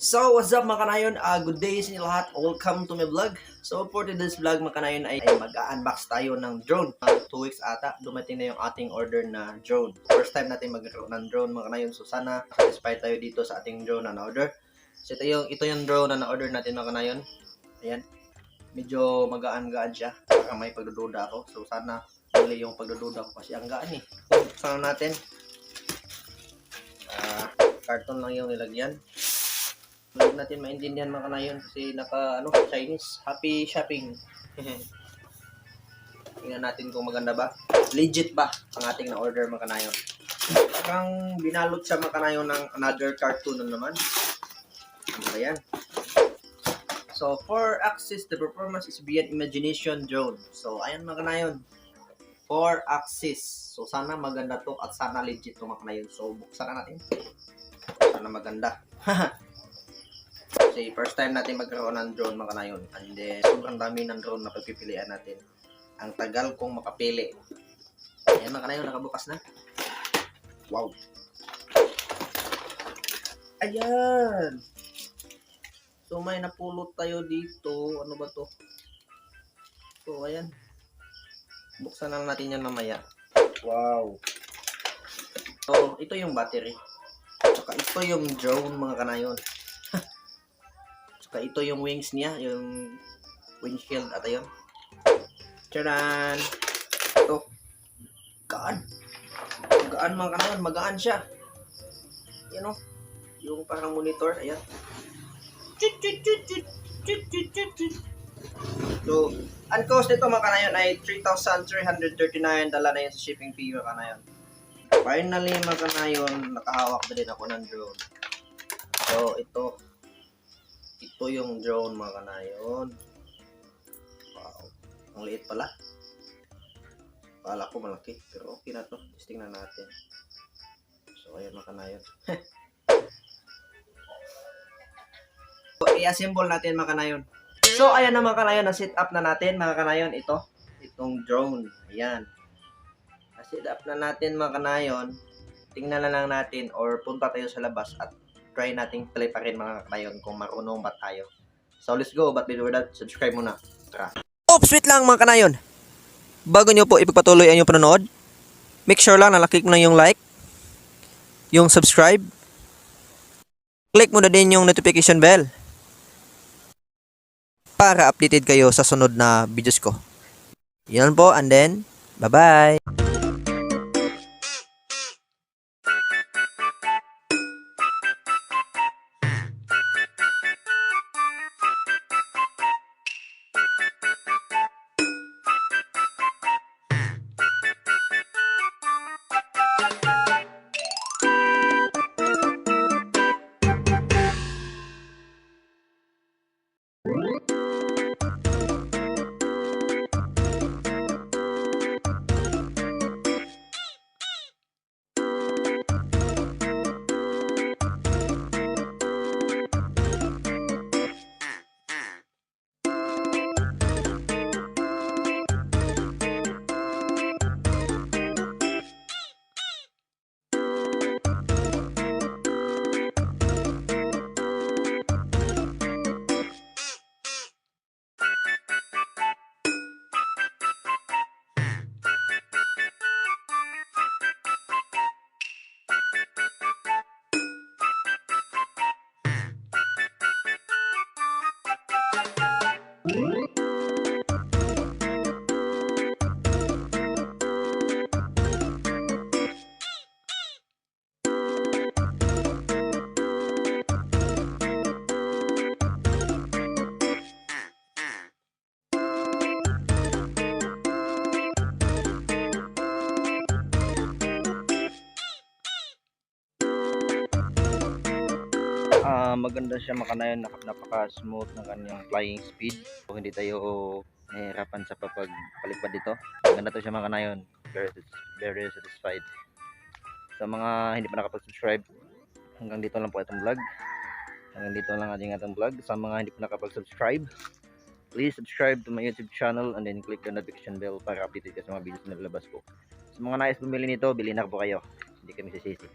So, what's up mga kanayon? Good day sa inyo lahat. Welcome to my vlog. So, for today's vlog mga kanayon ay mag-unbox tayo ng drone. 2 weeks ata, dumating na yung ating order na drone. First time natin magkaroon ng drone mga kanayon. So, sana satisfied tayo dito sa ating drone na na-order. So, ito yung drone na na-order natin mga kanayon. Ayan. Medyo magaan-gaan siya. Baka may pagdududa ako. So, sana mali yung pagdududa ko kasi ang gaan eh. Sana natin. Karton lang yung nilagyan. Hindi natin maintindihan mga kanayon kasi naka Chinese. Happy shopping. Tingnan natin kung maganda ba. Legit ba ang ating na-order mga kanayon. Parang binalot siya mga kanayon ng another cartoon na naman. Ano ba yan? So, 4 axis, the performance is beyond imagination drone. So, ayan mga kanayon. 4 axis. So, sana maganda to at sana legit to mga kanayon. So, buksan na natin. Sana maganda. Kasi first time natin magkaroon ng drone mga kanayon. And then, sobrang dami ng drone na pagpipilian natin. Ang tagal kong makapili. Ayan mga kanayon, nakabukas na. Wow. Ayan. So, may napulot tayo dito. Ano ba to? So, ayan. Buksan lang natin yan mamaya. Wow. So, ito yung battery. Saka ito yung drone mga kanayon. Saka ito yung wings niya, yung windshield at ayun. Tcharan! Ito. Gaan. Gaan mga kanayon, magaan siya. Yan o. Yung parang monitor, ayan. So, ang cost nito mga kanayon ay 3,339. Dala na yun sa shipping fee mga kanayon. Finally mga kanayon, nakahawak na din ako ng drone. So, ito yung drone mga kanayon. Wow. Ang liit pala. Akala ko malaki. Pero okay na to. Testing na natin. So, ayan mga kanayon. So, i-assemble natin mga kanayon. So, ayan na mga kanayon. Na-set up na natin mga kanayon. Itong drone. Ayan. Na-set up na natin mga kanayon. Tingnan na lang natin or punta tayo sa labas at try nating play pa rin mga kanayon kung marunong ba tayo. So, let's go. But before that, subscribe muna. Tara. Oops, wait lang mga kanayon. Bago nyo po ipagpatuloy ang inyong panonood, make sure lang na naklik mo na yung like, yung subscribe, click mo na din yung notification bell para updated kayo sa sunod na videos ko. Yan po, and then, bye-bye! Maganda siya makanayon, napaka-smooth ng kanyang flying speed. So, hindi tayo nahihirapan sa pagpalipad dito. Maganda to siya makanayon. Very satisfied. Sa mga hindi pa nakapag-subscribe, hanggang dito lang po itong vlog. Hanggang dito lang ating vlog. Sa mga hindi pa nakapag-subscribe, please subscribe to my YouTube channel and then click the notification bell para updated ka sa mga videos na lalabas ko. Sa mga nais bumili nito, bilhin na po kayo. Hindi kami sisisi.